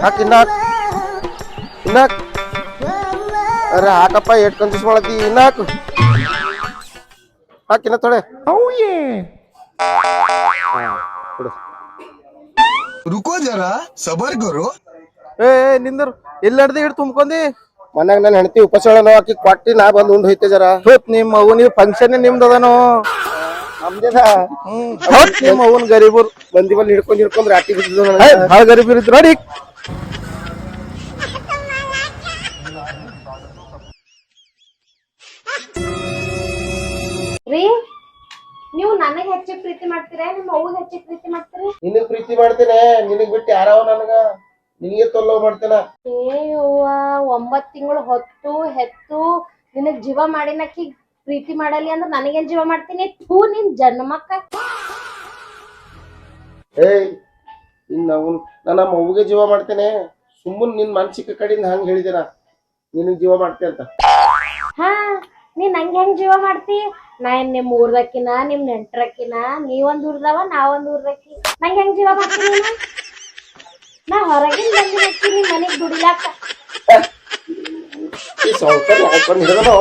ಹಾಕ್ ಇನ್ನಾಕ್ ಅರೆ ಹಾಕಪ್ಪ eight confuse ಮಾಡತ್ತಿ ಇನ್ನಾಕು ಹಾಕಿನ ತೊಳೆ रुको जरा सबर करो ಏ ನಿಂದರು ಎಲ್ಲಿ ನಡ್ದಿ ಹಿಡ್ ತುಂಬ್ಕೊಂಡಿ ಮನ್ಯಾಗ ನನ್ನ ಹೆಂಡತಿ ಉಪವಾಸ ಆಕಿ ಕೊಟ್ಟಿ ನಾ ಬಂದ್ ಉಂಡ್ ಹೋಯ್ತೆ ಜರ ಹೋತ್ ನಿಮ್ಮ ಅವ್ನ ಫಂಕ್ಷನ್ ನಿಮ್ದು ಅದನೋ ನಮ್ದೇದ ಹೋತ್ ನಿಮ್ಮ ಅವ್ನ ಗರೀಬರು ಬಂದಿ ಬಲ್ಲಿ ಹಿಡ್ಕೊಂಡ್ ರಾಟಿ ಬಿದ್ದು ಭಾಳ ಗರೀಬರು ಇದ್ರು ನೋಡಿ ರೀ ನೀವು ನನಗ್ ಹೆಚ್ಚಿಗೆ ಪ್ರೀತಿ ಮಾಡ್ತೀರಾ ನಿಮ್ಮ ಅವ್ಗೆ ಹೆಚ್ಚಿಗೆ ಪ್ರೀತಿ ಮಾಡ್ತೀರಿ ನಿನಗ್ ಪ್ರೀತಿ ಮಾಡ್ತೇನೆ ನಿನಗ್ ಬಿಟ್ಟು ಯಾರವ ನನಗ ನಿನಗೆ ತೊಲ್ಲೋ ಮಾಡ್ತೇನ ಏವ್ವ 9 ತಿಂಗಳು ಹೊತ್ತು ಹೆತ್ತು ನಿನಗ್ ಜೀವ ಮಾಡಿನಕ್ಕಿ ಪ್ರೀತಿ ಮಾಡಲಿ ಅಂದ್ರೆ ನನಗೇನ್ ಜೀವ ಮಾಡ್ತೀನಿ ಥೂ ನಿನ್ ಜನ್ಮಕ್ಕ ಏಯ್ ಅವ್ನು ನಾನು ನಮ್ಮ ಅವ್ಗೆ ಜೀವ ಮಾಡ್ತೇನೆ ಸುಮ್ಮನ್ ನಿನ್ ಮಾನಸಿಕ ಕಡೆಯಿಂದ ಹಂಗ ಹೇಳಿದೇನ ನಿನಗ್ ಜೀವ ಮಾಡ್ತೆ ಅಂತ ಹಾ ನೀ ನಂಗೆ ಹೆಂಗ್ ಜೀವ ಮಾಡ್ತಿ ನಾ ನಿಮ್ ಊರ್ದಕ್ಕಿನ ನಿಮ್ ನೆಂಟ್ರಕ್ಕಿನ ನೀವೊಂದ್ ಊರ್ದವ ನಾವೊಂದ್ ಊರ್ದಕ್ಕಿ ನಂಗೆ ಹೆಂಗ್ ಜೀವ ಮಾಡ್ತೀನಿ ನಾ ಹೊರಗಿನ ಬಂದಿನಕ್ಕಿ ನಿಮ್ ಮನೆಗ್ ದುಡಿಲಾಕ ಈ ಸೌಕರ್ಯ ಹಾಕೊಂಡು ಹಿಡಿದನು